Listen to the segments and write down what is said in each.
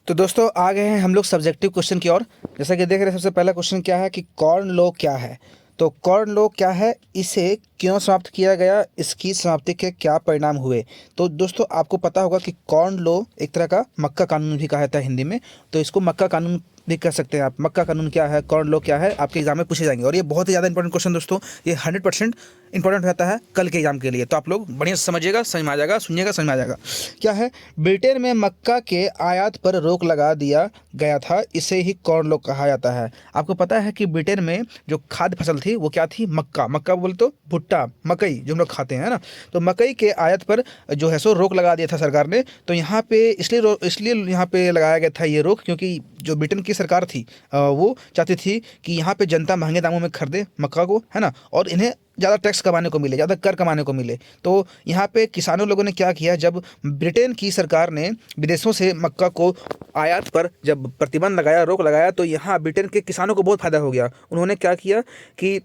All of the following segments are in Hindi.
तो दोस्तों आ गए हैं हम लोग सब्जेक्टिव क्वेश्चन की ओर। जैसा कि देख रहे हैं, सबसे पहला क्वेश्चन क्या है कि कॉर्न लॉ क्या है। तो कॉर्न लॉ क्या है, इसे क्यों समाप्त किया गया, इसकी समाप्ति के क्या परिणाम हुए। तो दोस्तों आपको पता होगा कि कॉर्न लॉ एक तरह का मक्का कानून भी कहा जाता है हिंदी में। तो इसको मक्का कानून भी कह सकते हैं आप। मक्का कानून क्या है, कॉर्न लॉ क्या है, आपके एग्जाम में पूछे जाएंगे। और ये बहुत ही ज़्यादा इंपॉर्टेंट क्वेश्चन दोस्तों, ये 100% इंपॉर्टेंट रहता है कल के एग्जाम के लिए। तो आप लोग बढ़िया से समझिएगा, समझ में आ जाएगा, सुनिएगा, समझ में आ जाएगा। क्या है, ब्रिटेन में मक्का के आयात पर रोक लगा दिया गया था, इसे ही कॉर्न लॉ कहा जाता है। आपको पता है कि ब्रिटेन में जो खाद्य फसल थी वो क्या थी, मक्का। मक्का बोले तो भुट्टा, मकई जो हम लोग खाते हैं, है ना। तो मकई के आयात पर जो है सो रोक लगा दिया था सरकार ने। तो यहाँ पे इसलिए यहाँ पे लगाया गया था ये रोक, क्योंकि जो ब्रिटेन की सरकार थी वो चाहती थी कि यहाँ पे जनता महंगे दामों में खरीदे मक्का को, है ना, और इन्हें ज़्यादा टैक्स कमाने को मिले, ज़्यादा कर कमाने को मिले। तो यहाँ पे किसानों लोगों ने क्या किया, जब ब्रिटेन की सरकार ने विदेशों से मक्का को आयात पर जब प्रतिबंध लगाया, रोक लगाया, तो यहाँ ब्रिटेन के किसानों को बहुत फ़ायदा हो गया। उन्होंने क्या किया कि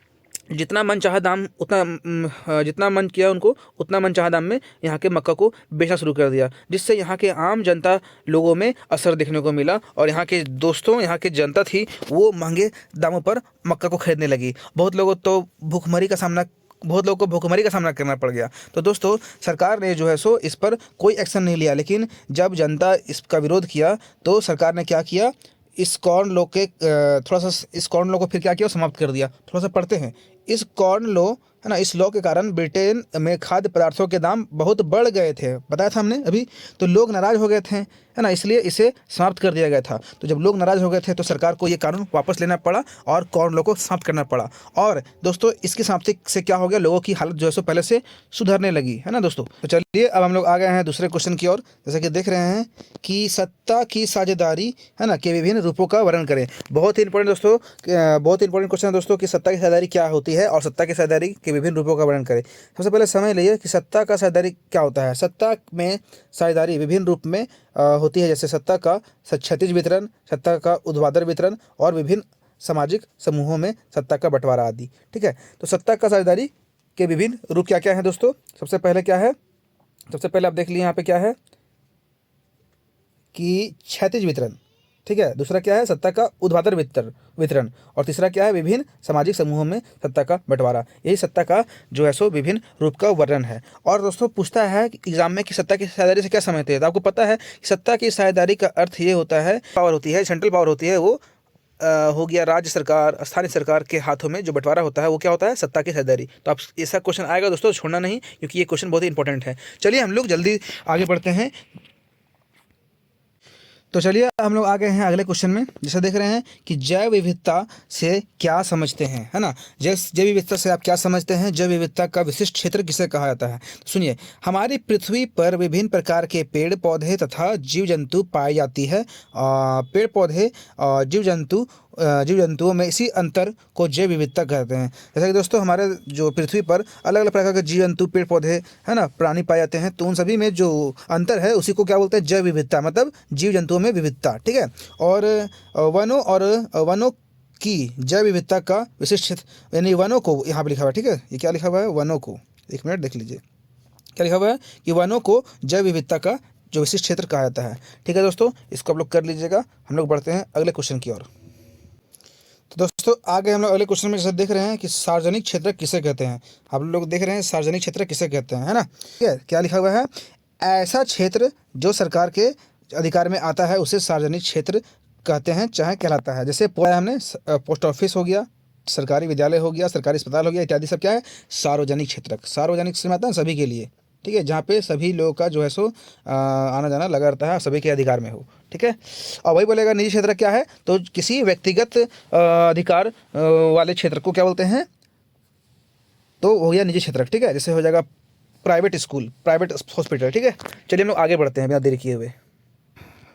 जितना मन चाहा दाम उतना जितना मन किया उनको उतना मन चाहा दाम में यहाँ के मक्का को बेचना शुरू कर दिया, जिससे यहाँ के आम जनता लोगों में असर देखने को मिला। और यहाँ के दोस्तों, यहाँ की जनता थी वो महंगे दामों पर मक्का को खरीदने लगी। बहुत लोगों को भूखमरी का सामना करना पड़ गया। तो दोस्तों सरकार ने जो है सो इस पर कोई एक्शन नहीं लिया, लेकिन जब जनता इसका विरोध किया तो सरकार ने क्या किया, इस कॉर्न लॉ के थोड़ा सा इस कॉर्न लॉ को फिर क्या किया, समाप्त कर दिया। थोड़ा सा पढ़ते हैं। इस कॉर्न लॉ, है ना, इस लॉ के कारण ब्रिटेन में खाद्य पदार्थों के दाम बहुत बढ़ गए थे, बताया था हमने अभी। तो लोग नाराज हो गए थे, है ना, इसलिए इसे समाप्त कर दिया गया था। तो जब लोग नाराज हो गए थे तो सरकार को ये कानून वापस लेना पड़ा और कॉर्न लॉ को समाप्त करना पड़ा। और दोस्तों इसकी समाप्ति से क्या हो गया, लोगों की हालत जो है सो पहले से सुधरने लगी, है ना दोस्तों। तो चलिए अब हम लोग आ गए हैं दूसरे क्वेश्चन की ओर। जैसे कि देख रहे हैं कि सत्ता की साझेदारी, है ना, के विभिन्न रूपों का वर्णन करें। बहुत ही इंपॉर्टेंट दोस्तों, बहुत ही इंपॉर्टेंट क्वेश्चन है दोस्तों कि सत्ता की साझेदारी क्या होती है और सत्ता की साझेदारी के विभिन्न रूपों का वर्णन करें। सबसे पहले समझ लीजिए कि सत्ता का साझेदारी क्या होता है। सत्ता में साझेदारी विभिन्न रूप में होती है, जैसे सत्ता का क्षैतिज वितरण, सत्ता का ऊर्ध्वाधर वितरण और विभिन्न सामाजिक समूहों में सत्ता का बंटवारा आदि। ठीक है, तो सत्ता का साझेदारी के विभिन्न रूप क्या क्या हैं दोस्तों। सबसे पहले क्या है, सबसे पहले आप देख लीजिए यहाँ पे क्या है कि क्षैतिज वितरण। ठीक है, दूसरा क्या है, सत्ता का ऊर्ध्वाधर वितरण, और तीसरा क्या है, विभिन्न सामाजिक समूहों में सत्ता का बंटवारा। यही सत्ता का जो है सो विभिन्न रूप का वर्णन है। और दोस्तों पूछता है एग्जाम में कि सत्ता की साझेदारी से क्या समझते हैं। तो आपको पता है कि सत्ता की साझेदारी का अर्थ ये होता है, पावर होती है, सेंट्रल पावर होती है, वो हो गया राज्य सरकार, स्थानीय सरकार के हाथों में जो बंटवारा होता है वो क्या होता है, सत्ता की साझेदारी। तो आप ऐसा क्वेश्चन आएगा दोस्तों, छोड़ना नहीं, क्योंकि ये क्वेश्चन बहुत ही इंपॉर्टेंट है। चलिए हम लोग जल्दी आगे बढ़ते हैं। तो चलिए हम लोग आ गए हैं अगले क्वेश्चन में। जैसे देख रहे हैं कि जैव विविधता से क्या समझते हैं, है ना। जैव विविधता से आप क्या समझते हैं, जैव विविधता का विशिष्ट क्षेत्र किसे कहा जाता है। तो सुनिए, हमारी पृथ्वी पर विभिन्न प्रकार के पेड़ पौधे तथा जीव जंतु पाई जाती है। पेड़ पौधे और जीव जंतुओं में इसी अंतर को जैव विविधता कहते हैं। जैसे कि दोस्तों हमारे जो पृथ्वी पर अलग अलग प्रकार के जीव जंतु, पेड़ पौधे, है ना, प्राणी पाए जाते हैं। तो उन सभी में जो अंतर है उसी को क्या बोलते हैं, जैव विविधता, मतलब जीव जंतुओं में विविधता। ठीक है, और वनों की जैव विविधता का विशिष्ट क्षेत्र, यानी वनों को यहाँ पर लिखा हुआ है। ठीक है, ये क्या लिखा हुआ है, वनों को, एक मिनट देख लीजिए क्या लिखा हुआ है कि वनों को जैव विविधता का जो विशिष्ट क्षेत्र कहा जाता है। ठीक है दोस्तों, इसको आप लोग कर लीजिएगा। हम लोग बढ़ते हैं अगले क्वेश्चन की ओर। तो दोस्तों आगे हम लोग अगले क्वेश्चन में जैसे देख रहे हैं कि सार्वजनिक क्षेत्र किसे कहते हैं। आप लोग देख रहे हैं सार्वजनिक क्षेत्र किसे कहते हैं, है ना। ठीक है, क्या लिखा हुआ है, ऐसा क्षेत्र जो सरकार के अधिकार में आता है उसे सार्वजनिक क्षेत्र कहते हैं, चाहे कहलाता है। जैसे हमने पोस्ट ऑफिस हो गया, सरकारी विद्यालय हो गया, सरकारी अस्पताल हो गया, इत्यादि सब क्या है, सार्वजनिक क्षेत्र। सार्वजनिक से आता है सभी के लिए। ठीक है, जहाँ पे सभी लोगों का जो है सो आना जाना लगा रहता है, सभी के अधिकार में हो। ठीक है, और वही बोलेगा निजी क्षेत्र क्या है, तो किसी व्यक्तिगत अधिकार वाले क्षेत्र को क्या बोलते हैं, तो हो गया निजी क्षेत्र। ठीक है, जैसे हो जाएगा प्राइवेट स्कूल, प्राइवेट हॉस्पिटल। ठीक है, चलिए हम लोग आगे बढ़ते हैं बिना देरी किए हुए।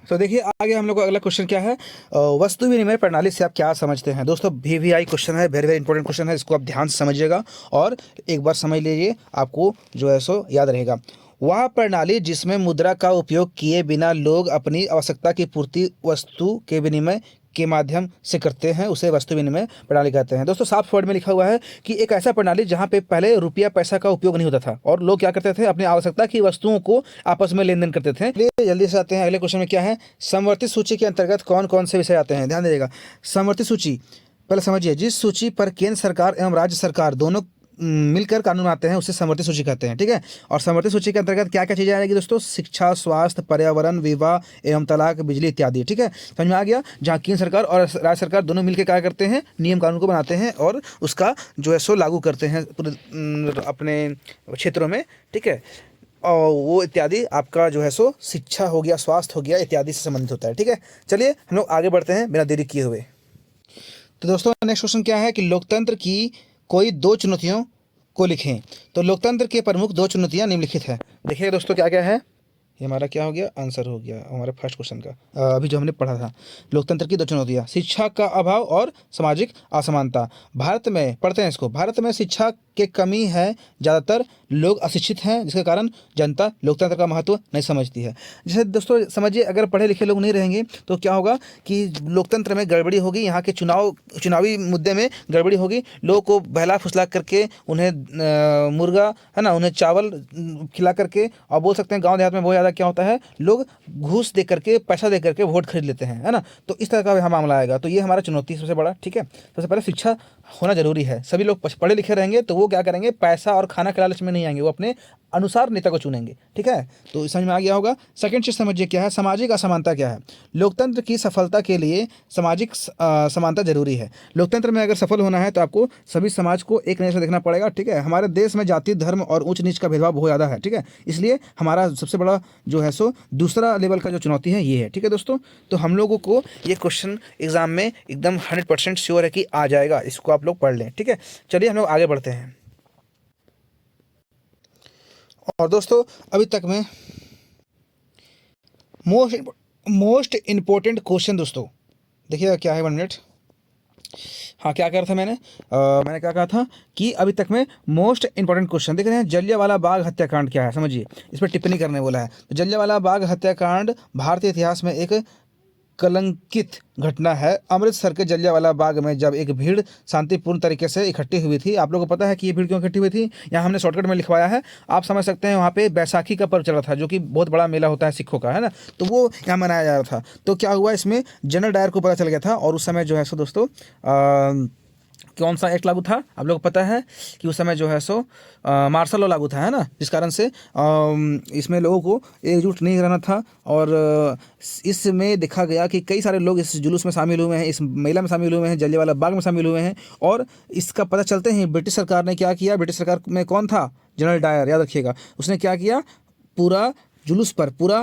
तो देखिए आगे हम लोग का अगला क्वेश्चन क्या है, वस्तु विनिमय प्रणाली से आप क्या समझते हैं। दोस्तों VVI क्वेश्चन है, वेरी वेरी इंपॉर्टेंट क्वेश्चन है, इसको आप ध्यान से समझिएगा और एक बार समझ लीजिए, आपको जो है सो याद रहेगा। वह प्रणाली जिसमें मुद्रा का उपयोग किए बिना लोग अपनी आवश्यकता की पूर्ति वस्तु के विनिमय के माध्यम से करते हैं उसे वस्तु विनिमय प्रणाली कहते हैं। दोस्तों साफ वर्ड में लिखा हुआ है कि एक ऐसा प्रणाली जहाँ पे पहले रुपया पैसा का उपयोग नहीं होता था और लोग क्या करते थे, अपनी आवश्यकता की वस्तुओं को आपस में लेन देन करते थे। चलिए जल्दी से आते हैं अगले क्वेश्चन में। क्या है, समवर्ती सूची के अंतर्गत कौन कौन से विषय आते हैं, ध्यान दीजिएगा। समवर्ती सूची पहले समझिए, जिस सूची पर केंद्र सरकार एवं राज्य सरकार दोनों मिलकर कानून बनाते हैं उसे समवर्ती सूची कहते हैं, ठीक है। और समवर्ती सूची के अंतर्गत क्या क्या चीजें आएगी दोस्तों, शिक्षा, स्वास्थ्य, पर्यावरण, विवाह एवं तलाक, बिजली इत्यादि, ठीक है। समझ में आ गया। जहाँ केंद्र सरकार और राज्य सरकार दोनों मिलकर क्या करते हैं, नियम कानून को बनाते हैं और उसका जो है सो लागू करते हैं पूरे अपने क्षेत्रों में, ठीक है। और वो इत्यादि आपका जो है सो शिक्षा हो गया, स्वास्थ्य हो गया, इत्यादि से संबंधित होता है, ठीक है। चलिए हम लोग आगे बढ़ते हैं बिना देरी किए हुए। तो दोस्तों नेक्स्ट क्वेश्चन क्या है कि लोकतंत्र की कोई दो चुनौतियों को लिखें। तो लोकतंत्र के प्रमुख दो चुनौतियां निम्नलिखित है। देखिए दोस्तों क्या क्या है, ये हमारा क्या हो गया, आंसर हो गया हमारे फर्स्ट क्वेश्चन का, अभी जो हमने पढ़ा था। लोकतंत्र की दो चुनौतियां, शिक्षा का अभाव और सामाजिक असमानता। भारत में पढ़ते हैं इसको, भारत में शिक्षा की कमी है, ज़्यादातर लोग अशिक्षित हैं जिसके कारण जनता लोकतंत्र का महत्व नहीं समझती है। जैसे दोस्तों समझिए, अगर पढ़े लिखे लोग नहीं रहेंगे तो क्या होगा कि लोकतंत्र में गड़बड़ी होगी, यहाँ के चुनावी मुद्दे में गड़बड़ी होगी। लोगों को बहला फुसला करके उन्हें मुर्गा है ना, उन्हें चावल खिला करके, और बोल सकते हैं गाँव देहात में बहुत ज़्यादा क्या होता है, लोग घूस दे करके, पैसा दे करके वोट खरीद लेते हैं, है ना। तो इस तरह का यहाँ मामला आएगा। तो ये हमारा चुनौती सबसे बड़ा, ठीक है। सबसे पहले शिक्षा होना जरूरी है। सभी लोग पढ़े लिखे रहेंगे तो वो क्या करेंगे, पैसा और खाना के लालच में नहीं आएंगे, वो अपने अनुसार नेता को चुनेंगे, ठीक है। तो समझ में आ गया होगा। सेकंड चीज समझिए क्या है, सामाजिक असमानता क्या है। लोकतंत्र की सफलता के लिए सामाजिक समानता जरूरी है। लोकतंत्र में अगर सफल होना है तो आपको सभी समाज को एक नजर से देखना पड़ेगा, ठीक है। हमारे देश में जाति, धर्म और ऊंच नीच का भेदभाव बहुत ज़्यादा है, ठीक है। इसलिए हमारा सबसे बड़ा जो है सो दूसरा लेवल का जो चुनौती है ये है, ठीक है दोस्तों। तो हम लोगों को ये क्वेश्चन एग्जाम में एकदम 100% श्योर है कि आ जाएगा, इसको आप लोग पढ़ लें, ठीक है। चलिए हम लोग आगे बढ़ते हैं। और दोस्तों अभी तक में मोस्ट इम्पोर्टेंट क्वेश्चन दोस्तों देखिएगा क्या है, 1 मिनट। हाँ क्या कहा था मैंने क्या कहा था कि अभी तक में मोस्ट इंपॉर्टेंट क्वेश्चन देख रहे हैं। जलियांवाला बाग हत्याकांड क्या है, समझिए, इस पर टिप्पणी करने बोला है। तो जलियांवाला बाग हत्याकांड भारतीय इतिहास में एक कलंकित घटना है। अमृतसर के जलियांवाला बाग में जब एक भीड़ शांतिपूर्ण तरीके से इकट्ठी हुई थी, आप लोगों को पता है कि ये भीड़ क्यों इकट्ठी हुई थी, यहाँ हमने शॉर्टकट में लिखवाया है, आप समझ सकते हैं। वहाँ पे बैसाखी का पर्व चल रहा था जो कि बहुत बड़ा मेला होता है सिखों का, है ना। तो वो यहाँ मनाया जा रहा था। तो क्या हुआ, इसमें जनरल डायर को पता चल गया था और उस समय जो है सो दोस्तों कौन सा एक्ट लागू था, आप लोगों को पता है कि उस समय जो है सो मार्शल लॉ लागू था, है ना। जिस कारण से इसमें लोगों को एकजुट नहीं रहना था। और इसमें देखा गया कि कई सारे लोग इस जुलूस में शामिल हुए हैं, इस मेला में शामिल हुए हैं, जलियांवाला बाग में शामिल हुए हैं। और इसका पता चलते ही ब्रिटिश सरकार ने क्या किया, ब्रिटिश सरकार में कौन था, जनरल डायर, याद रखिएगा। उसने क्या किया, पूरा जुलूस पर, पूरा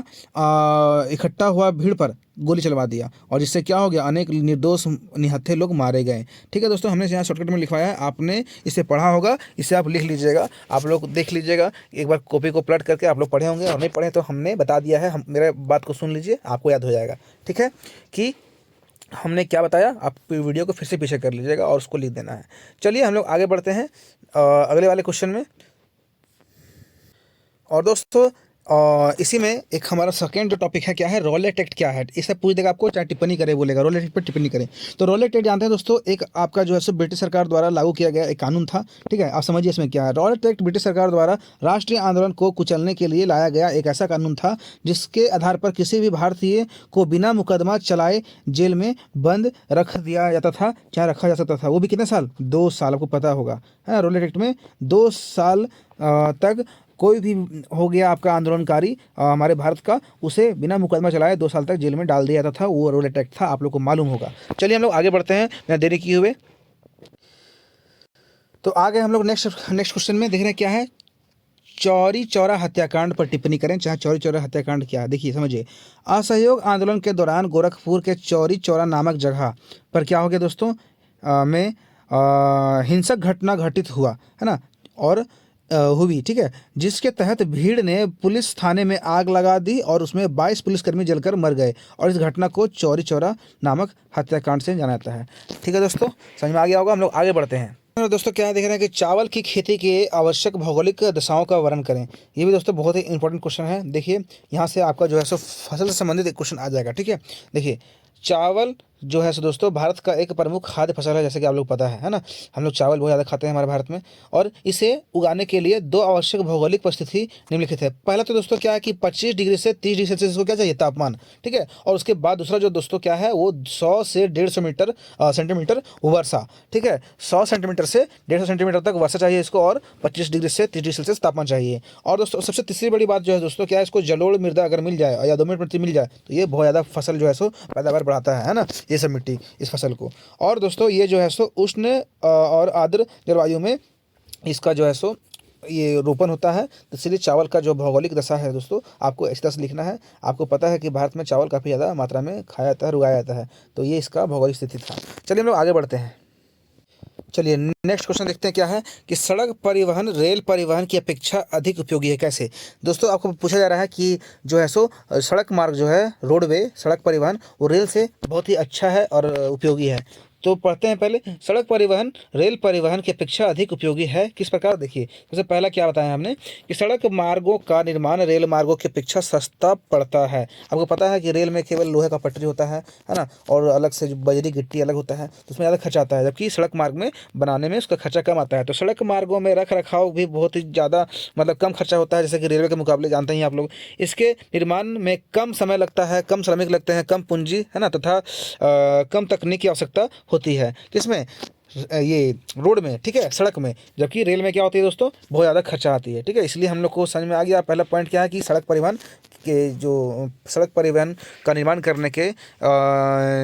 इकट्ठा हुआ भीड़ पर गोली चलवा दिया और जिससे क्या हो गया, अनेक निर्दोष निहत्थे लोग मारे गए, ठीक है दोस्तों। हमने यहाँ शॉर्टकट में लिखवाया है, आपने इसे पढ़ा होगा, इसे आप लिख लीजिएगा, आप लोग देख लीजिएगा एक बार कॉपी को पलट करके। आप लोग पढ़े होंगे और नहीं पढ़े तो हमने बता दिया है, हम मेरे बात को सुन लीजिए, आपको याद हो जाएगा, ठीक है, कि हमने क्या बताया। आप वीडियो को फिर से पीछे कर लीजिएगा और उसको लिख देना है। चलिए हम लोग आगे बढ़ते हैं अगले वाले क्वेश्चन में। और दोस्तों इसी में एक हमारा सेकेंड जो टॉपिक है क्या है, रॉलेट एक्ट क्या है। इसे पूछ देगा आपको, चाहे टिप्पणी करे बोलेगा, रॉलेट एक्ट पर टिप्पणी करें। तो रॉलेट एक्ट जानते हैं दोस्तों, एक आपका जो है सो ब्रिटिश सरकार द्वारा लागू किया गया एक कानून था, ठीक है। आप समझिए इसमें क्या है। रॉलेट एक्ट ब्रिटिश सरकार द्वारा राष्ट्रीय आंदोलन को कुचलने के लिए लाया गया एक ऐसा कानून था जिसके आधार पर किसी भी भारतीय को बिना मुकदमा चलाए जेल में बंद रख दिया जाता था, चाहे रखा जा सकता था, वो भी कितने साल, 2 साल, आपको पता होगा, है ना। रॉलेट एक्ट में 2 साल तक कोई भी हो गया आपका आंदोलनकारी हमारे भारत का, उसे बिना मुकदमा चलाए 2 साल तक जेल में डाल दिया जाता था, वो रॉलेट एक्ट था, आप लोग को मालूम होगा। चलिए हम लोग आगे बढ़ते हैं बिना देरी किए हुए। तो आगे हम लोग नेक्स्ट क्वेश्चन में देख रहे हैं क्या है, चौरी चौरा हत्याकांड पर टिप्पणी करें। चाहे चौरी चौरा हत्याकांड क्या है, देखिए समझिए। असहयोग आंदोलन के दौरान गोरखपुर के चौरी चौरा नामक जगह पर क्या हो गया दोस्तों, में हिंसक घटना घटित हुआ, है ना, और हुई, ठीक है, जिसके तहत भीड़ ने पुलिस थाने में आग लगा दी और उसमें 22 पुलिसकर्मी जलकर मर गए और इस घटना को चौरी चौरा नामक हत्याकांड से जाना जाता है, ठीक है दोस्तों। समझ में आ गया होगा। हम लोग आगे बढ़ते हैं। दोस्तों क्या देख रहे हैं कि चावल की खेती के आवश्यक भौगोलिक दशाओं का वर्णन करें। ये भी दोस्तों बहुत ही इंपॉर्टेंट क्वेश्चन है। देखिए यहाँ से आपका जो है सो फसल से संबंधित एक क्वेश्चन आ जाएगा, ठीक है। देखिए चावल जो है सो दोस्तों भारत का एक प्रमुख खाद्य फसल है, जैसे कि आप लोग पता है ना। हम लोग चावल बहुत ज़्यादा खाते हैं हमारे भारत में, और इसे उगाने के लिए दो आवश्यक भौगोलिक परिस्थिति निम्नलिखित है। पहला तो दोस्तों क्या है कि 25 डिग्री से 30 डिग्री सेल्सियस को क्या चाहिए, तापमान, ठीक है। और उसके बाद दूसरा जो दोस्तों क्या है, वो 100 से 150 मीटर सेंटीमीटर वर्षा, ठीक है। 100 सेंटीमीटर से 150 सेंटीमीटर तक वर्षा चाहिए इसको, और 25 डिग्री से 30 डिग्री सेल्सियस तापमान चाहिए। और दोस्तों सबसे तीसरी बड़ी बात जो है दोस्तों क्या है, इसको जलोढ़ मृदा अगर मिल जाए या 2 मिनट प्रति मिल जाए तो ये बहुत ज़्यादा फसल जो है सो पैदावार बढ़ाता है ना, ये सब मिट्टी इस फसल को। और दोस्तों ये जो है सो उष्ण और आर्द्र जलवायु में इसका जो है सो ये रोपण होता है। तो इसलिए चावल का जो भौगोलिक दशा है दोस्तों, आपको इस तरह से लिखना है। आपको पता है कि भारत में चावल काफ़ी ज़्यादा मात्रा में खाया जाता है, उगाया जाता है, तो ये इसका भौगोलिक स्थिति था। चलिए हम लोग आगे बढ़ते हैं। चलिए नेक्स्ट क्वेश्चन देखते हैं क्या है कि सड़क परिवहन रेल परिवहन की अपेक्षा अधिक उपयोगी है, कैसे। दोस्तों आपको पूछा जा रहा है कि जो है सो सड़क मार्ग जो है, रोडवे सड़क परिवहन, वो रेल से बहुत ही अच्छा है और उपयोगी है। तो पढ़ते हैं पहले, सड़क परिवहन रेल परिवहन की अपेक्षा अधिक उपयोगी है किस प्रकार। देखिए सबसे पहला क्या बताया हमने कि सड़क मार्गों का निर्माण रेल मार्गों की अपेक्षा सस्ता पड़ता है। आपको पता है कि रेल में केवल लोहे का पटरी होता है ना, और अलग से जो बजरी गिट्टी अलग होता है, तो उसमें ज़्यादा खर्चा आता है, जबकि सड़क मार्ग में बनाने में उसका खर्चा कम आता है। तो सड़क मार्गों में रख रखाव भी बहुत ही ज़्यादा मतलब कम खर्चा होता है, जैसे कि रेलवे के मुकाबले, जानते ही आप लोग। इसके निर्माण में कम समय लगता है, कम श्रमिक लगते हैं, कम पूंजी है ना, तथा कम तकनीक की आवश्यकता होती है। किसमें, ये रोड में, ठीक है, सड़क में। जबकि रेल में क्या होती है दोस्तों, बहुत ज़्यादा खर्चा आती है, ठीक है। इसलिए हम लोग को समझ में आ गया पहला पॉइंट क्या है कि सड़क परिवहन के जो सड़क परिवहन का निर्माण करने के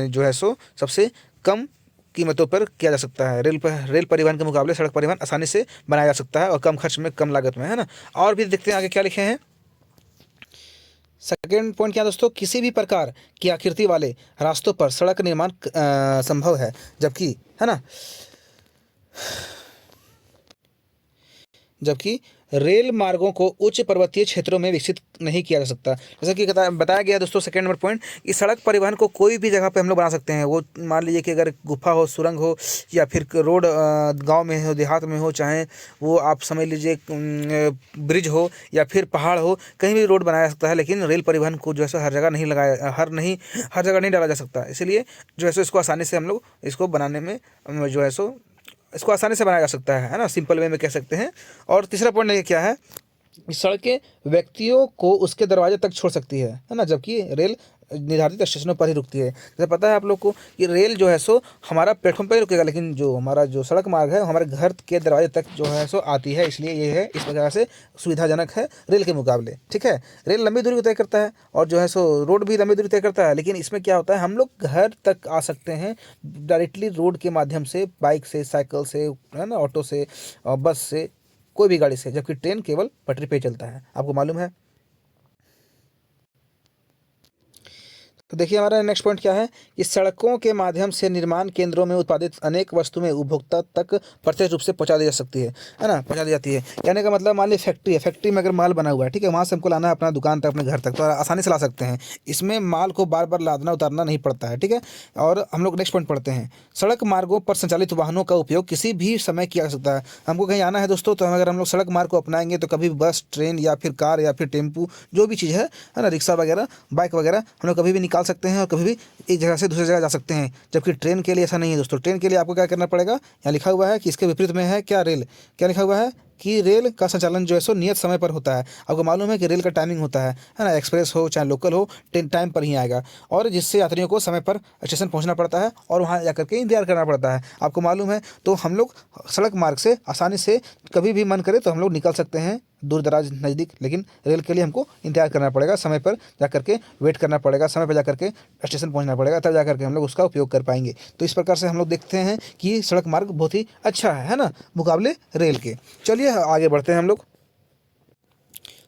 जो है सो सबसे कम कीमतों पर किया जा सकता है। रेल परिवहन के मुकाबले सड़क परिवहन आसानी से बनाया जा सकता है, और कम खर्च में, कम लागत में, है ना। और भी देखते हैं आगे क्या लिखे हैं। सेकेंड पॉइंट क्या दोस्तों, किसी भी प्रकार की आकृति वाले रास्तों पर सड़क निर्माण संभव है, जबकि, है ना, जबकि रेल मार्गों को उच्च पर्वतीय क्षेत्रों में विकसित नहीं किया जा सकता। जैसा कि बताया गया दोस्तों सेकंड नंबर पॉइंट, कि सड़क परिवहन को कोई भी जगह पे हम लोग बना सकते हैं। वो मान लीजिए कि अगर गुफा हो, सुरंग हो, या फिर रोड गांव में हो, देहात में हो, चाहे वो आप समझ लीजिए ब्रिज हो या फिर पहाड़ हो, कहीं भी रोड बनाया जा सकता है। लेकिन रेल परिवहन को जो है सो हर जगह नहीं लगाया, हर जगह नहीं डाला जा सकता। इसलिए जो है सो इसको आसानी से हम लोग इसको बनाने में जो है सो इसको आसानी से बनाया जा सकता है ना, सिंपल वे में कह सकते हैं। और तीसरा पॉइंट ये क्या है, सड़कें व्यक्तियों को उसके दरवाजे तक छोड़ सकती है ना, जबकि रेल निर्धारित स्टेशनों पर ही रुकती है। जैसे पता है आप लोग को कि रेल जो है सो हमारा प्लेटफॉर्म पर ही रुकेगा, लेकिन जो हमारा जो सड़क मार्ग है हमारे घर के दरवाजे तक जो है सो आती है। इसलिए ये है, इस वजह से सुविधाजनक है रेल के मुकाबले, ठीक है। रेल लंबी दूरी को तय करता है, और जो है सो रोड भी लंबी दूरी तय करता है, लेकिन इसमें क्या होता है, हम लोग घर तक आ सकते हैं डायरेक्टली रोड के माध्यम से, बाइक से, साइकिल से, है ना, ऑटो से, बस से, कोई भी गाड़ी से, जबकि ट्रेन केवल पटरी पे चलता है, आपको मालूम है। तो देखिए हमारा नेक्स्ट पॉइंट क्या है कि सड़कों के माध्यम से निर्माण केंद्रों में उत्पादित अनेक वस्तुएं उपभोक्ता तक प्रत्यक्ष रूप से पहुंचा दी जा सकती है ना, पहुंचा दी जाती है। कहने का मतलब मान ली फैक्ट्री है, फैक्ट्री में अगर माल बना हुआ है, ठीक है, वहाँ से हमको लाना है अपना दुकान तक, अपने घर तक, तो आसानी से ला सकते हैं। इसमें माल को बार बार लादना उतारना नहीं पड़ता है, ठीक है। और हम लोग नेक्स्ट पॉइंट पढ़ते हैं, सड़क मार्गों पर संचालित वाहनों का उपयोग किसी भी समय किया जा सकता है। हमको कहीं आना है दोस्तों, तो अगर हम लोग सड़क मार्ग को अपनाएंगे तो कभी बस, ट्रेन, या फिर कार, या फिर टेम्पू, जो भी चीज़ है ना, रिक्शा वगैरह, बाइक वगैरह, हम लोग कभी भी निकाल सकते हैं और कभी भी एक जगह से दूसरी जगह जा सकते हैं। जबकि ट्रेन के लिए ऐसा नहीं है दोस्तों। ट्रेन के लिए आपको क्या करना पड़ेगा, यहाँ लिखा हुआ है कि इसके विपरीत में है क्या, रेल, क्या लिखा हुआ है कि रेल का संचालन जो है सो नियत समय पर होता है। आपको मालूम है कि रेल का टाइमिंग होता है ना, एक्सप्रेस हो चाहे लोकल हो, टाइम पर ही आएगा, और जिससे यात्रियों को समय पर स्टेशन पहुंचना पड़ता है और वहां जाकर के इंतजार करना पड़ता है, आपको मालूम है। तो हम लोग सड़क मार्ग से आसानी से कभी भी मन करे तो हम लोग निकल सकते हैं दूर दराज, नज़दीक। लेकिन रेल के लिए हमको इंतजार करना पड़ेगा, समय पर जा करके वेट करना पड़ेगा, समय पर जा करके स्टेशन पहुंचना पड़ेगा, तब जा करके हम लोग उसका उपयोग कर पाएंगे। तो इस प्रकार से हम लोग देखते हैं कि सड़क मार्ग बहुत ही अच्छा है ना, मुकाबले रेल के। चलिए आगे बढ़ते हैं हम लोग।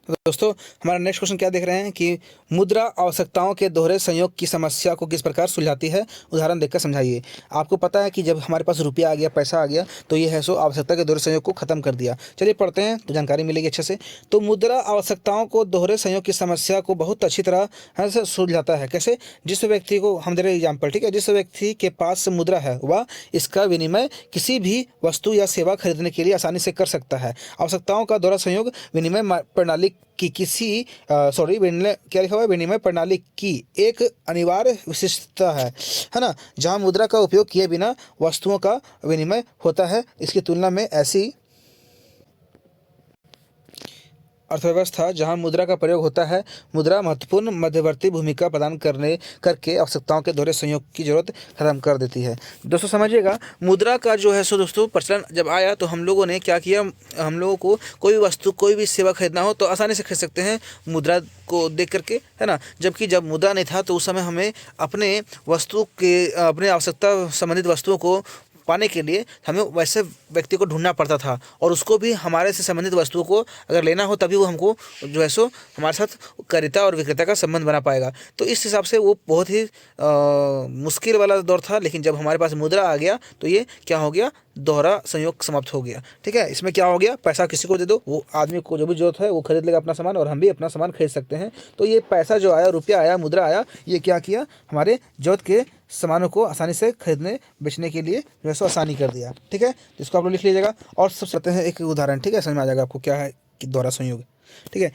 तो दोस्तों हमारा नेक्स्ट क्वेश्चन क्या देख रहे हैं कि मुद्रा आवश्यकताओं के दोहरे संयोग की समस्या को किस प्रकार सुलझाती है, उदाहरण देखकर समझाइए। आपको पता है कि जब हमारे पास रुपया आ गया, पैसा आ गया, तो ये है सो आवश्यकता के दोहरे संयोग को खत्म कर दिया। चलिए पढ़ते हैं तो जानकारी मिलेगी अच्छे से। तो मुद्रा आवश्यकताओं को दोहरे संयोग की समस्या को बहुत अच्छी तरह से सुलझाता है। कैसे, जिस व्यक्ति को हम दे रहे एग्जाम्पल, ठीक है, जिस व्यक्ति के पास मुद्रा है वह इसका विनिमय किसी भी वस्तु या सेवा खरीदने के लिए आसानी से कर सकता है। आवश्यकताओं का दोहरा संयोग विनिमय प्रणाली की किसी विनिमय क्या लिखा हुआ है, विनिमय प्रणाली की एक अनिवार्य विशिष्टता है ना, जहाँ मुद्रा का उपयोग किए बिना वस्तुओं का विनिमय होता है। इसकी तुलना में ऐसी अर्थव्यवस्था जहां मुद्रा का प्रयोग होता है, मुद्रा महत्वपूर्ण मध्यवर्ती भूमिका प्रदान करके आवश्यकताओं के दोहरे संयोग की जरूरत खत्म कर देती है। दोस्तों समझिएगा, मुद्रा का जो है सो दोस्तों प्रचलन जब आया तो हम लोगों ने क्या किया, हम लोगों को कोई भी वस्तु कोई भी सेवा खरीदना हो तो आसानी से खरीद सकते हैं मुद्रा को देख करके, है ना। जबकि जब मुद्रा नहीं था तो उस समय हमें अपने आवश्यकता संबंधित वस्तुओं को पाने के लिए हमें वैसे व्यक्ति को ढूंढना पड़ता था, और उसको भी हमारे से संबंधित वस्तुओं को अगर लेना हो तभी वो हमको जो है सो हमारे साथ क्रेता और विक्रेता का संबंध बना पाएगा। तो इस हिसाब से वो बहुत ही मुश्किल वाला दौर था। लेकिन जब हमारे पास मुद्रा आ गया तो ये क्या हो गया, दोहरा संयोग समाप्त हो गया। ठीक है, इसमें क्या हो गया, पैसा किसी को दे दो, वो आदमी को जो भी जरूरत है वो खरीद लेगा अपना सामान, और हम भी अपना सामान खरीद सकते हैं। तो ये पैसा जो आया, रुपया आया, मुद्रा आया, ये क्या किया, हमारे जरूरत के सामानों को आसानी से खरीदने बेचने के लिए जो है सो आसानी कर दिया। ठीक है, तो इसको आप लोग लिख लीजिएगा। और सब सकते हैं एक उदाहरण, ठीक है, समझ में आ जाएगा आपको क्या है कि दोहरा संयोग। ठीक है,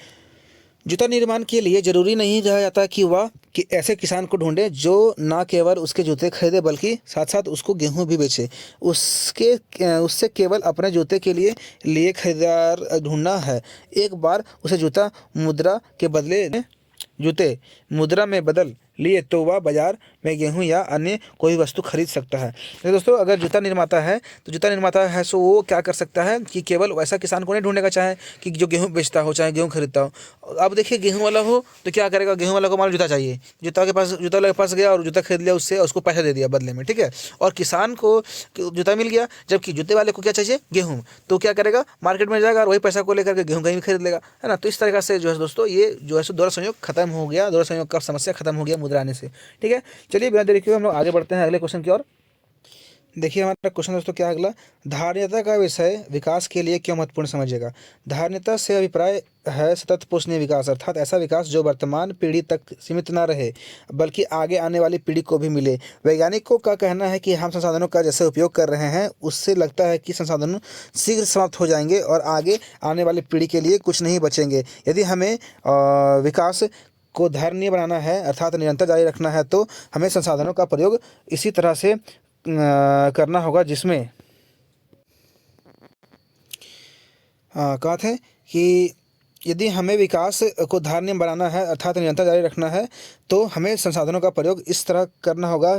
जूता निर्माण के लिए जरूरी नहीं रहा जाता कि ऐसे किसान को ढूंढे जो ना केवल उसके जूते खरीदे बल्कि साथ साथ उसको गेहूं भी बेचे। उससे केवल अपने जूते के लिए खरीदार ढूंढना है। एक बार उसे जूते मुद्रा में बदल लिए तो वह बाजार में गेहूं या अन्य कोई वस्तु खरीद सकता है। तो दोस्तों, अगर जूता निर्माता है सो वो क्या कर सकता है कि केवल वैसा किसान को नहीं ढूंढने का चाहे कि जो गेहूं बेचता हो चाहे गेहूं खरीदता हो। अब देखिए, गेहूं वाला हो तो क्या करेगा, गेहूं वाला को मान लो जूता चाहिए, जूता वाले के पास गया और जूता खरीद लिया उससे, उसको पैसा दे दिया बदले में। ठीक है, और किसान को जूता मिल गया, जबकि जूते वाले को क्या चाहिए, गेहूँ। तो क्या करेगा, मार्केट में जाएगा और वही पैसा को लेकर के गेहूँ कहीं भी खरीद लेगा, है ना। तो इस तरीके से जो है दोस्तों, ये जो है सो दोहरा संयोग खत्म हो गया, दोहरा संयोग का समस्या खत्म हो गया मुद्रा आने से। ठीक है, चलिए बिना देरी के हम लोग आगे बढ़ते हैं अगले क्वेश्चन की ओर। देखिए हमारा क्वेश्चन दोस्तों क्या है अगला, धारणीयता का विषय विकास के लिए क्यों महत्वपूर्ण समझिएगा। धारणीयता से अभिप्राय है सतत पोषणीय विकास, अर्थात ऐसा विकास जो वर्तमान पीढ़ी तक सीमित न रहे बल्कि आगे आने वाली पीढ़ी को भी मिले। वैज्ञानिकों का कहना है कि हम संसाधनों का जैसे उपयोग कर रहे हैं उससे लगता है कि संसाधन शीघ्र समाप्त हो जाएंगे और आगे आने वाली पीढ़ी के लिए कुछ नहीं बचेंगे। यदि हमें विकास को धारणीय बनाना है अर्थात निरंतर जारी रखना है तो हमें संसाधनों का प्रयोग इसी तरह से करना होगा जिसमें कहा था कि यदि हमें विकास को धारणीय बनाना है अर्थात निरंतर जारी रखना है तो हमें संसाधनों का प्रयोग इस तरह करना होगा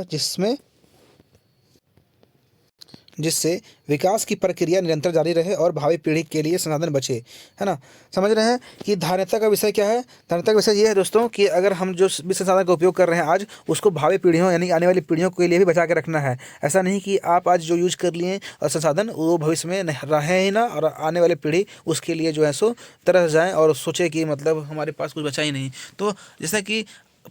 जिससे विकास की प्रक्रिया निरंतर जारी रहे और भावी पीढ़ी के लिए संसाधन बचे, है ना। समझ रहे हैं कि धारणीयता का विषय क्या है। धारणीयता का विषय ये है दोस्तों कि अगर हम जो भी संसाधन का उपयोग कर रहे हैं आज, उसको भावी पीढ़ियों यानी आने वाली पीढ़ियों के लिए भी बचा के रखना है। ऐसा नहीं कि आप आज जो यूज कर लिए और संसाधन वो भविष्य में रहे ही ना, और आने वाली पीढ़ी उसके लिए जो है सो तरस जाए और सोचे कि मतलब हमारे पास कुछ बचा ही नहीं। तो जैसा कि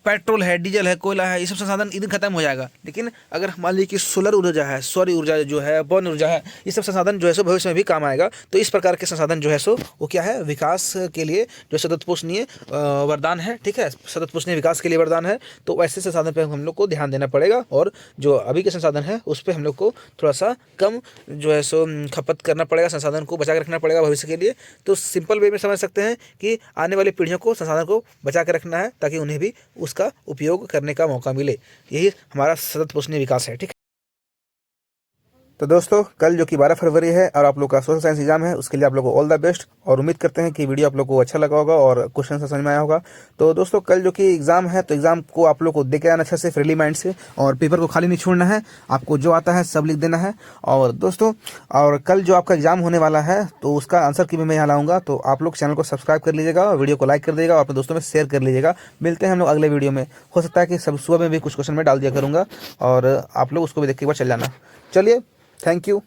पेट्रोल है, डीजल है, कोयला है, ये सब संसाधन एक दिन खत्म हो जाएगा। लेकिन अगर मान लीजिए कि सोलर ऊर्जा है, सौर ऊर्जा जो है, पवन ऊर्जा है, ये सब संसाधन जो है सो भविष्य में भी काम आएगा। तो इस प्रकार के संसाधन जो है सो वो क्या है, विकास के लिए जो सतत पोषणीय वरदान है। ठीक है, सतत पोषणीय विकास के लिए वरदान है। तो वैसे संसाधन पर हम लोग को ध्यान देना पड़ेगा, और जो अभी के संसाधन है उस पर हम लोग को थोड़ा सा कम जो है सो खपत करना पड़ेगा, संसाधन को बचा के रखना पड़ेगा भविष्य के लिए। तो सिंपल वे में समझ सकते हैं कि आने वाली पीढ़ियों को संसाधन को बचा के रखना है ताकि उन्हें भी उसका उपयोग करने का मौका मिले। यही हमारा सतत पोषणीय विकास है। ठीक है, तो दोस्तों कल जो कि 12 फरवरी है और आप लोग का सोशल साइंस एग्जाम है, उसके लिए आप लोग को ऑल द बेस्ट, और उम्मीद करते हैं कि वीडियो आप लोग को अच्छा लगा होगा और क्वेश्चन समझ में आया होगा। तो दोस्तों कल जो कि एग्जाम है तो एग्जाम को आप लोग को देख के आना अच्छा से, फ्रीली माइंड से, और पेपर को खाली नहीं छोड़ना है, आपको जो आता है सब लिख देना है। और दोस्तों और कल जो आपका एग्जाम होने वाला है तो उसका आंसर की भी मैं यहाँ लाऊंगा, तो आप लोग चैनल को सब्सक्राइब कर लीजिएगा, वीडियो को लाइक कर दीजिएगा और अपने दोस्तों में शेयर कर लीजिएगा। मिलते हैं हम लोग अगले वीडियो में। हो सकता है कि सब सुबह में भी कुछ क्वेश्चन में डाल दिया करूँगा और आप लोग उसको भी देख के एक बार चल जाना। चलिए, थैंक यू।